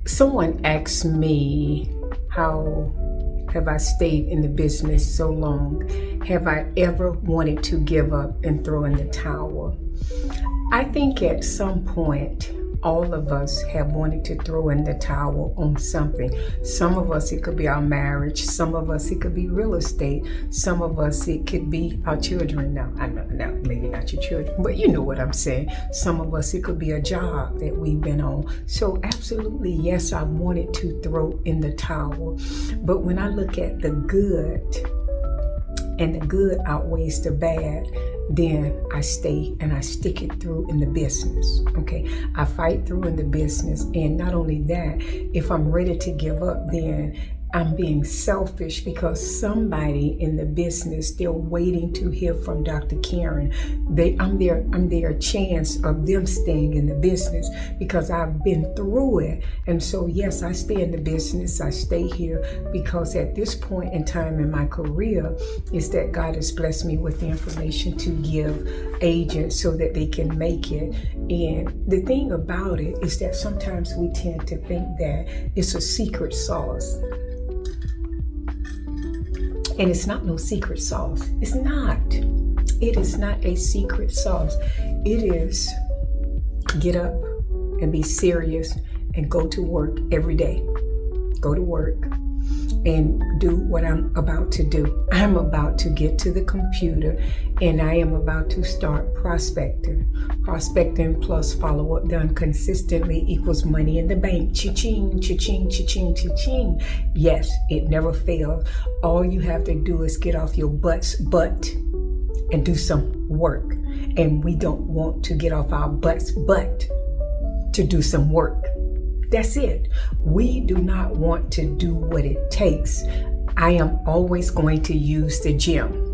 Someone asked me, how have I stayed in the business so long? Have I ever wanted to give up and throw in the towel? I think at some point, all of us have wanted to throw in the towel on something. Some of us, it could be our marriage. Some of us, it could be real estate. Some of us, it could be our children. Now, I know, maybe not your children, but you know what I'm saying. Some of us, it could be a job that we've been on. So absolutely, yes, I wanted to throw in the towel. But when I look at the good, and the good outweighs the bad, then I stay and I stick it through in the business. Okay, I fight through in the business, and not only that, if I'm ready to give up, then I'm being selfish because somebody in the business still waiting to hear from Dr. Karen. I'm their chance of them staying in the business because I've been through it. And so yes, I stay in the business. I stay here because at this point in time in my career is that God has blessed me with the information to give agents so that they can make it. And the thing about it is that sometimes we tend to think that it's a secret sauce. And it's not no secret sauce. It's not. It is not a secret sauce. It is get up and be serious and go to work every day. Go to work and do what I'm about to do. I'm about to get to the computer and I am about to start prospecting. Prospecting plus follow-up done consistently equals money in the bank. Cha-ching, cha-ching, cha-ching, cha-ching. Yes, it never fails. All you have to do is get off your butt and do some work. And we don't want to get off our butts to do some work. That's it. We do not want to do what it takes. I am always going to use the gym.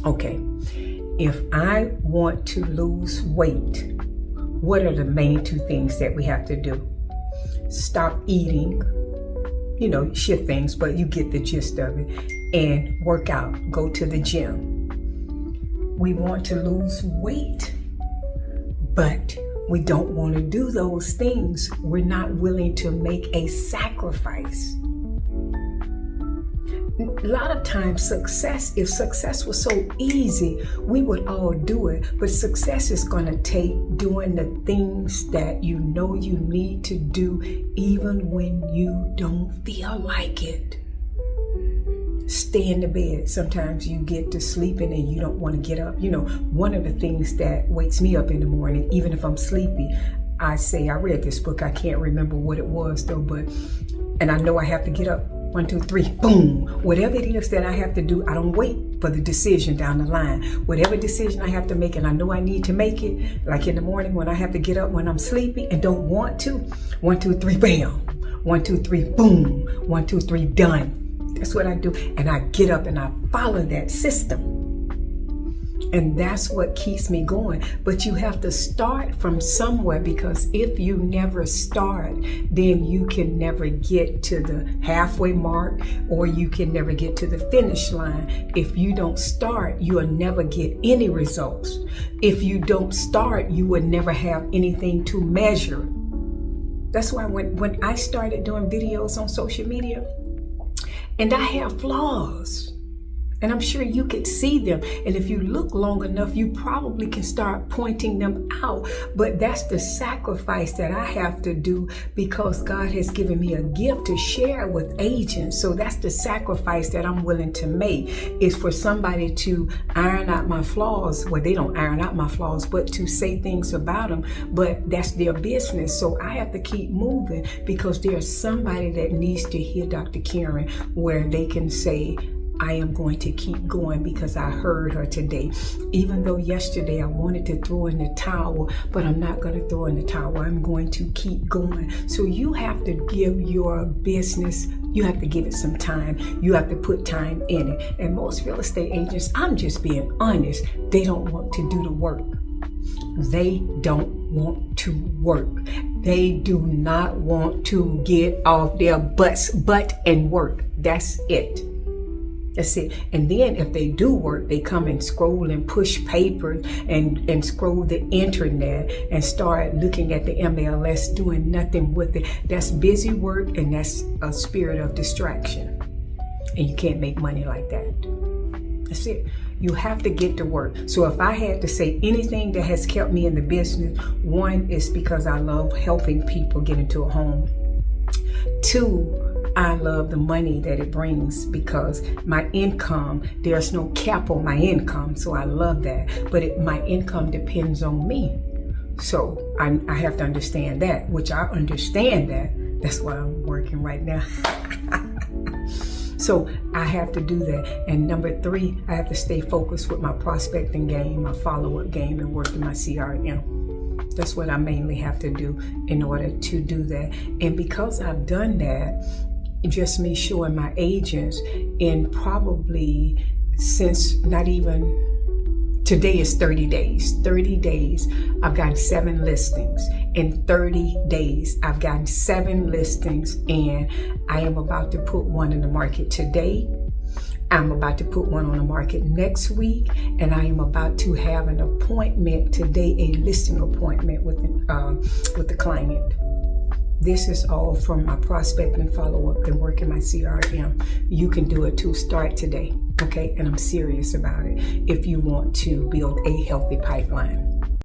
Okay, if I want to lose weight, what are the main two things that we have to do? Stop eating, shift things, but you get the gist of it, and work out, go to the gym. We want to lose weight, but we don't want to do those things. We're not willing to make a sacrifice. A lot of times if success was so easy, we would all do it. But success is going to take doing the things that you know you need to do, even when you don't feel like it. Stay in the bed. Sometimes you get to sleeping and you don't want to get up. One of the things that wakes me up in the morning, even if I'm sleepy, I read this book. I can't remember what it was though, and I know I have to get up. 1, 2, 3, boom. Whatever it is that I have to do, I don't wait for the decision down the line. Whatever decision I have to make, and I know I need to make it, like in the morning when I have to get up when I'm sleepy and don't want to, 1, 2, 3, bam. 1, 2, 3, boom. 1, 2, 3, done. That's what I do. And I get up and I follow that system. And that's what keeps me going. But you have to start from somewhere, because if you never start, then you can never get to the halfway mark, or you can never get to the finish line. If you don't start, you will never get any results. If you don't start, you will never have anything to measure. That's why when I started doing videos on social media, and I have flaws, and I'm sure you could see them. And if you look long enough, you probably can start pointing them out. But that's the sacrifice that I have to do, because God has given me a gift to share with agents. So that's the sacrifice that I'm willing to make, is for somebody to iron out my flaws. Well, they don't iron out my flaws, but to say things about them. But that's their business. So I have to keep moving, because there's somebody that needs to hear Dr. Karen, where they can say, I am going to keep going because I heard her today. Even though yesterday I wanted to throw in the towel, but I'm not going to throw in the towel. I'm going to keep going. So you have to give your business, you have to give it some time. You have to put time in it. And most real estate agents, I'm just being honest, they don't want to do the work. They don't want to work. They do not want to get off their butt and work. That's it. That's it. And then if they do work, they come and scroll and push papers and scroll the internet and start looking at the MLS, doing nothing with it. That's busy work, and that's a spirit of distraction. And you can't make money like that. That's it. You have to get to work. So if I had to say anything that has kept me in the business, one is because I love helping people get into a home. Two, I love the money that it brings because my income, there's no cap on my income. So I love that. But my income depends on me. So I have to understand that, which I understand that. That's why I'm working right now. So I have to do that. And number three, I have to stay focused with my prospecting game, my follow-up game, and working my CRM. That's what I mainly have to do in order to do that. And because I've done that, just me showing my agents in probably since not even, today is 30 days. 30 days, I've gotten 7 listings. In 30 days, I've gotten 7 listings, and I am about to put one in the market today. I'm about to put one on the market next week, and I am about to have an appointment today, a listing appointment with the client. This is all from my prospecting follow-up and working my CRM. You can do it too. Start today, okay? And I'm serious about it if you want to build a healthy pipeline.